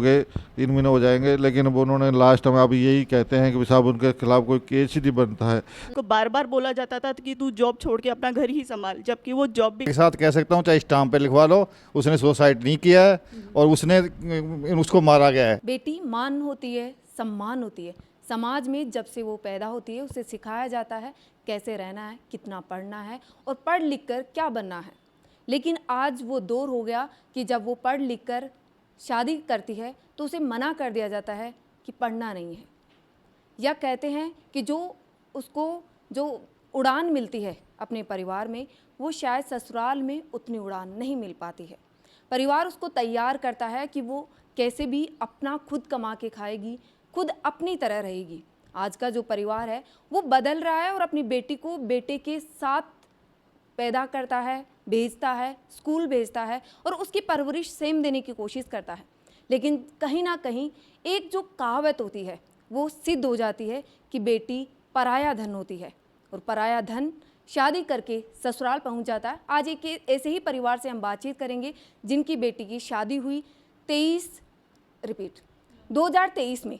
गए, 3 महीने हो जाएंगे, लेकिन अब उन्होंने लास्ट में अभी यही कहते हैं कि साहब उनके खिलाफ कोई केस ही नहीं बनता है। को बार बार बोला जाता था कि तू जॉब छोड़ के अपना घर ही संभाल, जबकि वो जॉब भी के साथ कह सकता हूँ, चाहे स्टाम्प पे लिखवा लो, उसने सुसाइड नहीं किया है और उसने उसको मारा गया है। बेटी मान होती है, सम्मान होती है। समाज में जब से वो पैदा होती है उसे सिखाया जाता है कैसे रहना है, कितना पढ़ना है और पढ़ लिख कर क्या बनना है। लेकिन आज वो दौर हो गया कि जब वो पढ़ लिख कर शादी करती है तो उसे मना कर दिया जाता है कि पढ़ना नहीं है, या कहते हैं कि जो उसको जो उड़ान मिलती है अपने परिवार में, वो शायद ससुराल में उतनी उड़ान नहीं मिल पाती है। परिवार उसको तैयार करता है कि वो कैसे भी अपना खुद कमा के खाएगी, खुद अपनी तरह रहेगी। आज का जो परिवार है वो बदल रहा है और अपनी बेटी को बेटे के साथ पैदा करता है, भेजता है, स्कूल भेजता है और उसकी परवरिश सेम देने की कोशिश करता है। लेकिन कहीं ना कहीं एक जो कहावत होती है वो सिद्ध हो जाती है कि बेटी पराया धन होती है और पराया धन शादी करके ससुराल पहुंच जाता है। आज एक ऐसे ही परिवार से हम बातचीत करेंगे जिनकी बेटी की शादी हुई 2023 में,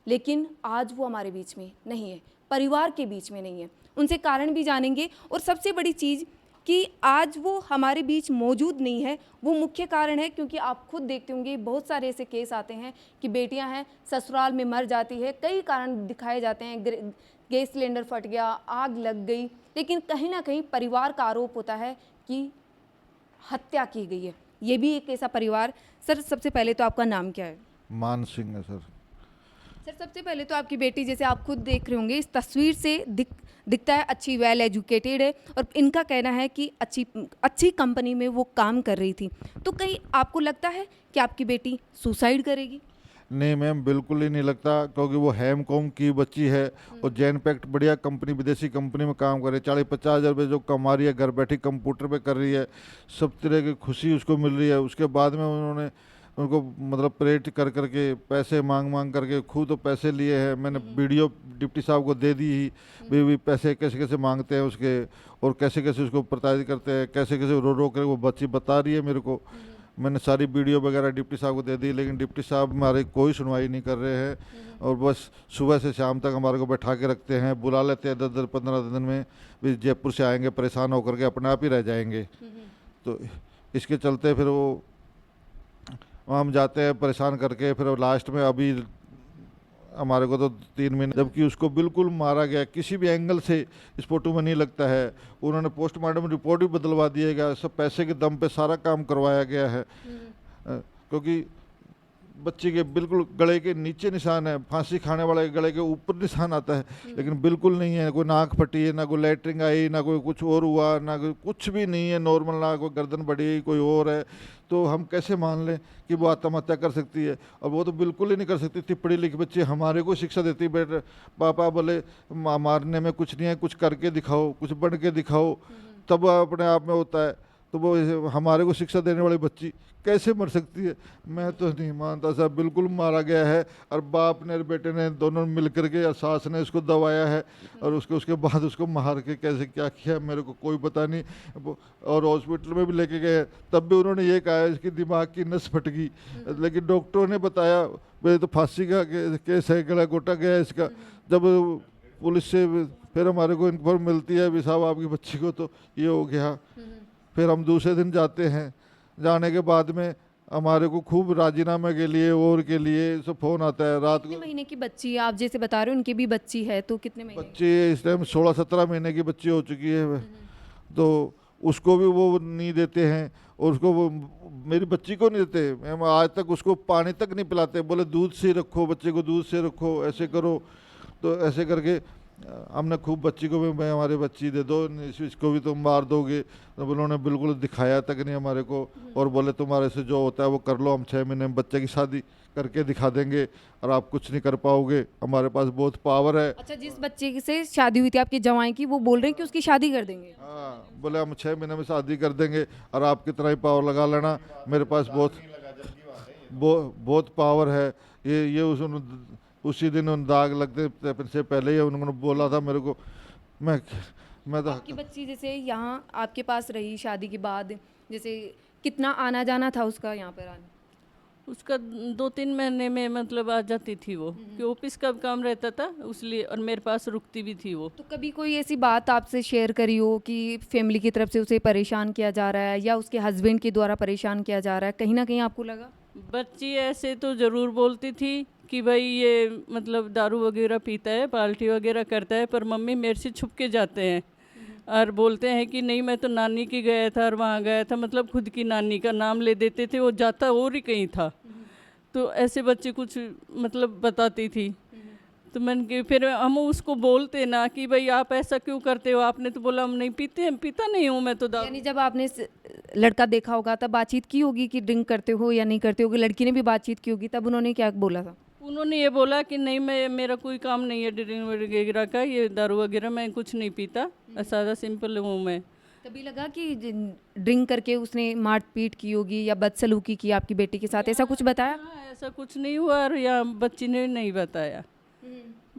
लेकिन आज वो हमारे बीच में नहीं है, परिवार के बीच में नहीं है। उनसे कारण भी जानेंगे और सबसे बड़ी चीज़ कि आज वो हमारे बीच मौजूद नहीं है, वो मुख्य कारण है क्योंकि आप खुद देखते होंगे बहुत सारे ऐसे केस आते हैं कि बेटियां हैं ससुराल में मर जाती है। कई कारण दिखाए जाते हैं, गैस सिलेंडर फट गया, आग लग गई, लेकिन कहीं ना कहीं परिवार का आरोप होता है कि हत्या की गई है। ये भी एक ऐसा परिवार। सर सबसे पहले तो आपका नाम क्या है? मान सिंह है सर। सर सबसे पहले तो आपकी बेटी, जैसे आप खुद देख रहे होंगे इस तस्वीर से दिखता है अच्छी वेल एजुकेटेड है और इनका कहना है कि अच्छी कंपनी में वो काम कर रही थी। तो कहीं आपको लगता है कि आपकी बेटी सुसाइड करेगी? नहीं मैम, बिल्कुल ही नहीं लगता, क्योंकि वो हेमकॉम की बच्ची है और जैनपैक्ट बढ़िया कंपनी, विदेशी कंपनी में काम कर रही है। 40-50 हज़ार रुपये जो कमा रही है, घर बैठी कंप्यूटर पे कर रही है, सब तरह की खुशी उसको मिल रही है। उसके बाद में उन्होंने उनको मतलब प्रेरित कर करके पैसे मांग करके खुद तो पैसे लिए हैं। मैंने वीडियो डिप्टी साहब को दे दी ही, भी पैसे कैसे कैसे मांगते हैं उसके और कैसे कैसे उसको प्रताड़ित करते हैं, कैसे कैसे रो रो कर वो बच्ची बता रही है मेरे को। मैंने सारी वीडियो वगैरह डिप्टी साहब को दे दी, लेकिन डिप्टी साहब हमारे कोई सुनवाई नहीं कर रहे हैं और बस सुबह से शाम तक हमारे को बैठा के रखते हैं, बुला लेते हैं 10-15 दिन में, भी जयपुर से आएंगे परेशान होकर के अपने आप ही रह जाएंगे। तो इसके चलते फिर वो हम जाते हैं परेशान करके, फिर लास्ट में अभी हमारे को तो 3 महीने, जबकि उसको बिल्कुल मारा गया, किसी भी एंगल से इस फोटो में नहीं लगता है। उन्होंने पोस्टमार्टम रिपोर्ट भी बदलवा दिएगा, सब पैसे के दम पे सारा काम करवाया गया है। क्योंकि बच्चे के बिल्कुल गले के नीचे निशान है, फांसी खाने वाले के गले के ऊपर निशान आता है, लेकिन बिल्कुल नहीं है। कोई नाक फटी है, ना कोई लैटरिंग आई, ना कोई कुछ और हुआ, ना कोई कुछ भी नहीं है नॉर्मल, ना कोई गर्दन बढ़ी कोई और है। तो हम कैसे मान लें कि वो आत्महत्या कर सकती है? और वो तो बिल्कुल ही नहीं कर सकती थी। पढ़ी लिखी बच्ची हमारे को शिक्षा देती, बेटे पापा बोले मारने में कुछ नहीं है, कुछ करके दिखाओ, कुछ बन के दिखाओ, तब अपने आप में होता है। तो वो हमारे को शिक्षा देने वाली बच्ची कैसे मर सकती है? मैं तो नहीं मानता साहब, बिल्कुल मारा गया है। और बाप ने और बेटे ने दोनों मिल करके और सास ने उसको दबाया है और उसके बाद उसको मार के कैसे क्या किया मेरे को कोई पता नहीं। और हॉस्पिटल में भी लेके गए, तब भी उन्होंने ये कहा इसकी दिमाग की नस फट गई, लेकिन डॉक्टरों ने बताया भाई तो फांसी का केस है, गला घोटा गया है इसका। जब पुलिस से फिर हमारे को इन्फॉर्म मिलती है भी साहब आपकी बच्ची को तो ये हो गया, फिर हम दूसरे दिन जाते हैं। जाने के बाद में हमारे को खूब राजीनामे के लिए और के लिए सब फोन आता है। रात कितने को महीने की बच्ची आप जैसे बता रहे हो, उनकी भी बच्ची है, तो कितने महीने? बच्चे इस टाइम 16-17 महीने की बच्ची हो चुकी है, तो उसको भी वो नहीं देते हैं और उसको वो मेरी बच्ची को नहीं देते। हम आज तक उसको पानी तक नहीं पिलाते, बोले दूध से रखो बच्चे को, दूध से रखो, ऐसे करो। तो ऐसे करके हमने खूब बच्ची को भी, मैं हमारी बच्ची दे दो, इसको भी तुम मार दोगे। तो उन्होंने बिल्कुल दिखाया तक नहीं हमारे को और बोले तुम्हारे से जो होता है वो कर लो, हम 6 महीने में बच्चे की शादी करके दिखा देंगे और आप कुछ नहीं कर पाओगे, हमारे पास बहुत पावर है। अच्छा, जिस बच्चे से शादी हुई थी आपकी जवाई की, वो बोल रहे हैं कि उसकी शादी कर देंगे? हाँ, बोले हम 6 महीने में शादी कर देंगे और आप कितना ही पावर लगा लेना, मेरे पास बहुत पावर है। ये उसी दिन उन दाग लगते से पहले ही उन्होंने बोला था मेरे को। मैं तो आपकी बच्ची जैसे यहाँ आपके पास रही शादी के बाद, जैसे कितना आना जाना था उसका यहाँ पर आना? उसका 2-3 महीने में मतलब आ जाती थी वो, कि ऑफिस का काम रहता था उसलिए, और मेरे पास रुकती भी थी वो। तो कभी कोई ऐसी बात आपसे शेयर करी हो कि फैमिली की तरफ से उसे परेशान किया जा रहा है या उसके हस्बैंड के द्वारा परेशान किया जा रहा है, कहीं ना कहीं आपको लगा? बच्ची ऐसे तो ज़रूर बोलती थी कि भाई ये मतलब दारू वगैरह पीता है, पार्टी वगैरह करता है, पर मम्मी मेरे से छुप के जाते हैं और बोलते हैं कि नहीं मैं तो नानी की गया था और वहाँ गया था, मतलब खुद की नानी का नाम ले देते थे, वो जाता और ही कहीं था। तो ऐसे बच्चे कुछ मतलब बताती थी। तो मैंने कि फिर हम उसको बोलते ना कि भाई आप ऐसा क्यों करते हो, आपने तो बोला हम नहीं पीते हैं, पीता नहीं हूँ मैं तो दारू। यानी जब आपने लड़का देखा होगा तब बातचीत की होगी कि ड्रिंक करते हो या नहीं करते हो, लड़की ने भी बातचीत की होगी, तब उन्होंने क्या बोला था? उन्होंने ये बोला कि नहीं मैं, मेरा कोई काम नहीं है ड्रिंक वगैरह का, ये दारू वगैरह मैं कुछ नहीं पीता, सादा सिंपल हूँ मैं। कभी लगा कि ड्रिंक करके उसने मारपीट की होगी या बदसलूकी की आपकी बेटी के साथ, ऐसा कुछ बताया? हाँ, ऐसा कुछ नहीं हुआ, और या बच्ची ने नहीं बताया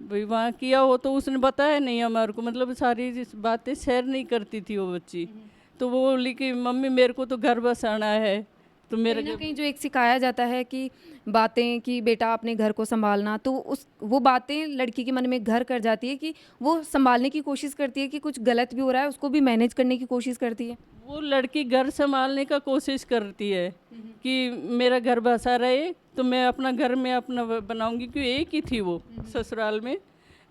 भाई वहाँ किया हो, तो उसने बताया नहीं हमारे को, मतलब सारी बातें शेयर नहीं करती थी वो बच्ची। तो वो बोली कि मम्मी मेरे को तो घर बसाना है, तो मेरे कहीं ना कहीं जो एक सिखाया जाता है कि बातें कि बेटा अपने घर को संभालना, तो उस वो बातें लड़की के मन में घर कर जाती है कि वो संभालने की कोशिश करती है कि कुछ गलत भी हो रहा है उसको भी मैनेज करने की कोशिश करती है। वो लड़की घर संभालने का कोशिश करती है कि मेरा घर बसा रहे, तो मैं अपना घर में अपना बनाऊंगी, क्योंकि एक ही थी वो ससुराल में।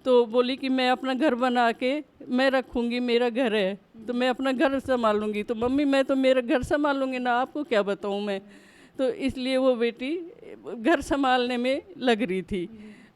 तो बोली कि मैं अपना घर बना के मैं रखूंगी, मेरा घर है तो मैं अपना घर संभालूंगी। तो मम्मी मैं तो मेरा घर संभालूंगी ना, आपको क्या बताऊं मैं। तो इसलिए वो बेटी घर संभालने में लग रही थी।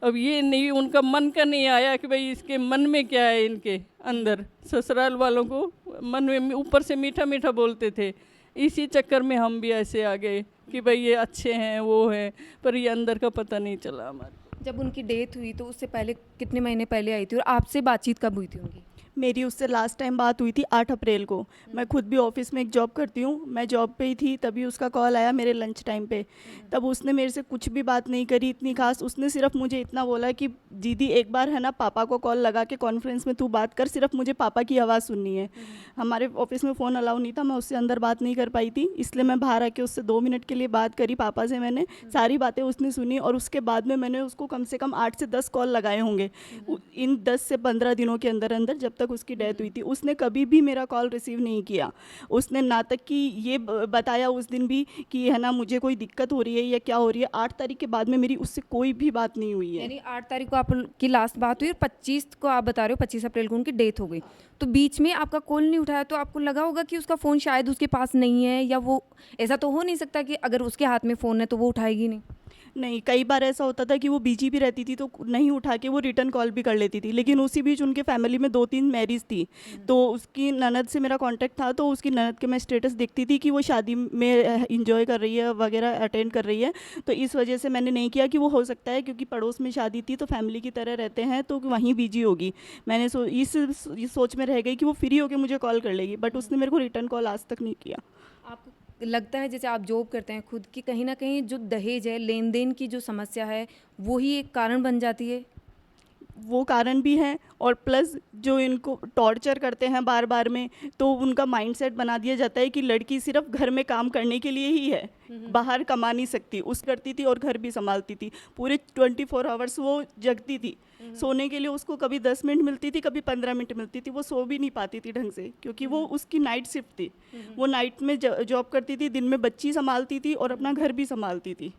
अब ये नहीं, उनका मन का नहीं आया कि भाई इसके मन में क्या है, इनके अंदर ससुराल वालों को मन में ऊपर से मीठा मीठा बोलते थे। इसी चक्कर में हम भी ऐसे आ गए कि भाई ये अच्छे हैं वो हैं, पर ये अंदर का पता नहीं चला हमारे। जब उनकी डेथ हुई तो उससे पहले कितने महीने पहले आई थी और आपसे बातचीत कब हुई थी उनकी? मेरी उससे लास्ट टाइम बात हुई थी 8 अप्रैल को। मैं खुद भी ऑफिस में एक जॉब करती हूँ, मैं जॉब पे ही थी तभी उसका कॉल आया मेरे लंच टाइम पे। तब उसने मेरे से कुछ भी बात नहीं करी इतनी खास। उसने सिर्फ मुझे इतना बोला कि दीदी एक बार है ना पापा को कॉल लगा के कॉन्फ्रेंस में तू बात कर, सिर्फ मुझे पापा की आवाज़ सुननी है। हमारे ऑफिस में फ़ोन अलाउ नहीं था, मैं उससे अंदर बात नहीं कर पाई थी, इसलिए मैं बाहर आके उससे 2 मिनट के लिए बात करी पापा से। मैंने सारी बातें उसने सुनी और उसके बाद में मैंने उसको कम से कम 8 से 10 कॉल लगाए होंगे इन 10 से 15 दिनों के अंदर अंदर, जब तक उसकी डेथ हुई थी। उसने कभी भी मेरा कॉल रिसीव नहीं किया। उसने ना तक कि ये बताया उस दिन भी कि है ना मुझे कोई दिक्कत हो रही है या क्या हो रही है। 8 तारीख के बाद में मेरी उससे कोई भी बात नहीं हुई है। यानी 8 तारीख को आपकी लास्ट बात हुई और 25 को आप बता रहे हो 25 अप्रैल को उनकी डेथ हो गई। तो बीच में आपका कॉल नहीं उठाया तो आपको लगा होगा कि उसका फ़ोन शायद उसके पास नहीं है, या वो ऐसा तो हो नहीं सकता कि अगर उसके हाथ में फ़ोन है तो वो उठाएगी नहीं? नहीं, कई बार ऐसा होता था कि वो बिजी भी रहती थी तो नहीं उठा के वो रिटर्न कॉल भी कर लेती थी। लेकिन उसी बीच उनके फैमिली में 2-3 मैरिज थी, तो उसकी ननद से मेरा कांटेक्ट था। तो उसकी ननद के मैं स्टेटस देखती थी कि वो शादी में इंजॉय कर रही है वगैरह, अटेंड कर रही है। तो इस वजह से मैंने नहीं किया कि वो हो सकता है क्योंकि पड़ोस में शादी थी तो फैमिली की तरह रहते हैं तो वहीं बिजी होगी। मैंने इस सोच में रह गई कि वो फ्री होकर मुझे कॉल कर लेगी, बट उसने मेरे को रिटर्न कॉल आज तक नहीं किया। आपको लगता है जैसे आप जॉब करते हैं खुद की, कहीं ना कहीं जो दहेज है, लेन देन की जो समस्या है वो ही एक कारण बन जाती है? वो कारण भी हैं और प्लस जो इनको टॉर्चर करते हैं बार बार में, तो उनका माइंडसेट बना दिया जाता है कि लड़की सिर्फ घर में काम करने के लिए ही है, बाहर कमा नहीं सकती। उस करती थी और घर भी संभालती थी, पूरे 24 आवर्स वो जगती थी। सोने के लिए उसको कभी 10 मिनट मिलती थी, कभी 15 मिनट मिलती थी। वो सो भी नहीं पाती थी ढंग से क्योंकि वो उसकी नाइट शिफ्ट थी। वो नाइट में जॉब करती थी, दिन में बच्ची संभालती थी और अपना घर भी संभालती थी।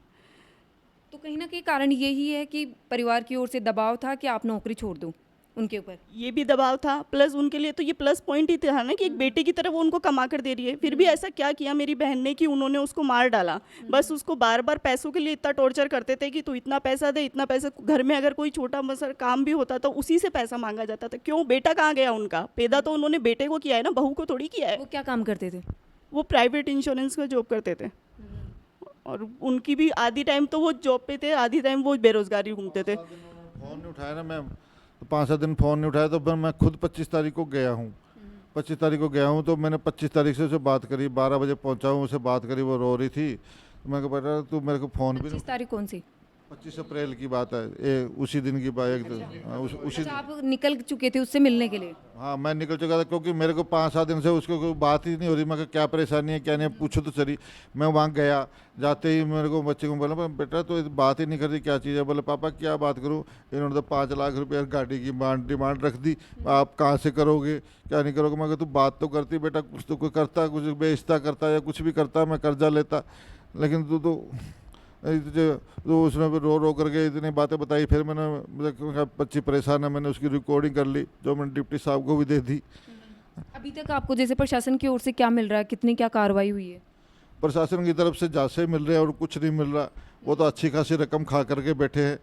तो कहीं ना कहीं कारण यही है कि परिवार की ओर से दबाव था कि आप नौकरी छोड़ दो उनके ऊपर? ये भी दबाव था, प्लस उनके लिए तो ये प्लस पॉइंट ही था ना कि एक बेटे की तरह वो उनको कमा कर दे रही है। फिर भी ऐसा क्या किया मेरी बहन ने कि उन्होंने उसको मार डाला। बस उसको बार बार पैसों के लिए इतना टॉर्चर करते थे कि तू इतना पैसा दे, इतना पैसा। घर में अगर कोई छोटा मसर काम भी होता तो उसी से पैसा मांगा जाता था। क्यों? बेटा कहाँ गया उनका? पैदा तो उन्होंने बेटे को किया है ना, बहू को थोड़ी किया है। वो क्या काम करते थे? वो प्राइवेट इंश्योरेंस का जॉब करते थे और उनकी भी आधी टाइम तो वो जॉब पे थे, आधी टाइम वो बेरोजगारी घूमते थे। फ़ोन नहीं उठाया ना मैम, तो 5-7 दिन फ़ोन नहीं उठाया, तो फिर मैं खुद 25 तारीख को गया हूँ। 25 तारीख को गया हूँ तो मैंने 25 तारीख से उसे बात करी, 12 बजे पहुँचा हूँ, उसे बात करी, वो रो रही थी। तो मैं कहा बेटा तू मेरे को फ़ोन भी 25 तारीख कौन सी? 25 अप्रैल की बात है, ये उसी दिन की बात उसी अच्छा, आप निकल चुके थे उससे मिलने के लिए? हाँ मैं निकल चुका था, क्योंकि मेरे को 5-7 दिन से उसको कोई बात ही नहीं हो रही। मैं कहा क्या परेशानी है क्या नहीं है, पूछो तो चली। मैं वहाँ गया, जाते ही मेरे को बच्चे को बोला बेटा तो बात ही नहीं कर रही, क्या चीज़ है? बोले पापा क्या बात करूँ, इन्होंने तो 5 लाख रुपये गाड़ी की डिमांड रख दी, आप कहाँ से करोगे क्या नहीं करोगे? मैं कहा तू बात तो करती बेटा, कुछ तो कोई करता, कुछ बेचता करता या कुछ भी करता, मैं कर्जा लेता, लेकिन तू तो तो उसने फिर रो करके इतनी बातें बताई। फिर मैंने कहा बच्ची परेशान है, मैंने उसकी रिकॉर्डिंग कर ली, जो मैंने डिप्टी साहब को भी दे दी। अभी तक आपको जैसे प्रशासन की ओर से क्या मिल रहा है, कितनी क्या कार्रवाई हुई है? प्रशासन की तरफ से जांचे मिल रहे हैं और कुछ नहीं मिल रहा। वो तो अच्छी खासी रकम खा करके बैठे हैं,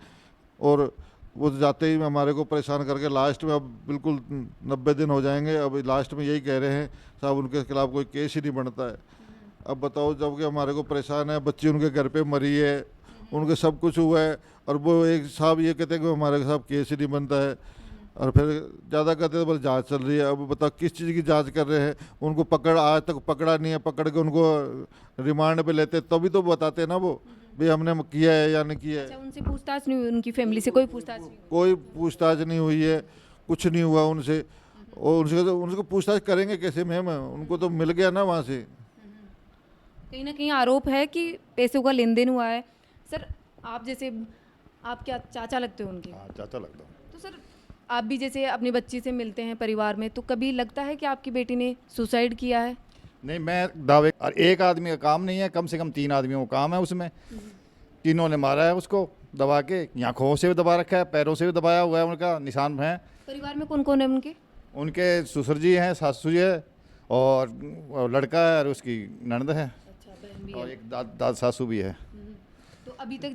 और वो जाते ही हमारे को परेशान करके लास्ट में, अब बिल्कुल 90 दिन हो जाएंगे, अब लास्ट में यही कह रहे हैं साहब उनके खिलाफ कोई केस ही नहीं बनता है। अब बताओ, जब कि हमारे को परेशान है, बच्ची उनके घर पे मरी है, उनके सब कुछ हुआ है, और वो एक साहब ये कहते हैं कि हमारे साहब केस ही नहीं बनता है, और फिर ज़्यादा कहते हैं बोले जांच चल रही है। अब बताओ किस चीज़ की जांच कर रहे हैं? उनको आज तक पकड़ा नहीं है, पकड़ के उनको रिमांड पे लेते तभी तो बताते ना वो भाई हमने किया है या नहीं किया है। अच्छा, उनसे पूछताछ नहीं हुई? उनकी फैमिली से कोई पूछताछ नहीं हुई? कोई पूछताछ नहीं हुई है, कुछ नहीं हुआ उनसे। और उनसे पूछताछ करेंगे कैसे मैम, उनको तो मिल गया ना वहाँ से। कहीं ना कहीं आरोप है कि पैसों का लेन देन हुआ है। सर, आप जैसे, आप क्या चाचा लगते हो उनके? हाँ चाचा लगता हूँ। तो सर, आप भी जैसे अपनी बच्ची से मिलते हैं परिवार में, तो कभी लगता है कि आपकी बेटी ने सुसाइड किया है? नहीं, मैं दावे, और एक आदमी का काम नहीं है, कम से कम 3 आदमियों का काम है उसमें। तीनों ने मारा है उसको दबा के, आँखों से भी दबा रखा है, पैरों से भी दबाया हुआ है, उनका निशान है। परिवार में कौन कौन है उनके? उनके ससुर जी हैं, सासू जी है, और लड़का है, और उसकी ननद है, अच्छा, बहन भी और है। एक दाद सासू भी है। तो अभी तक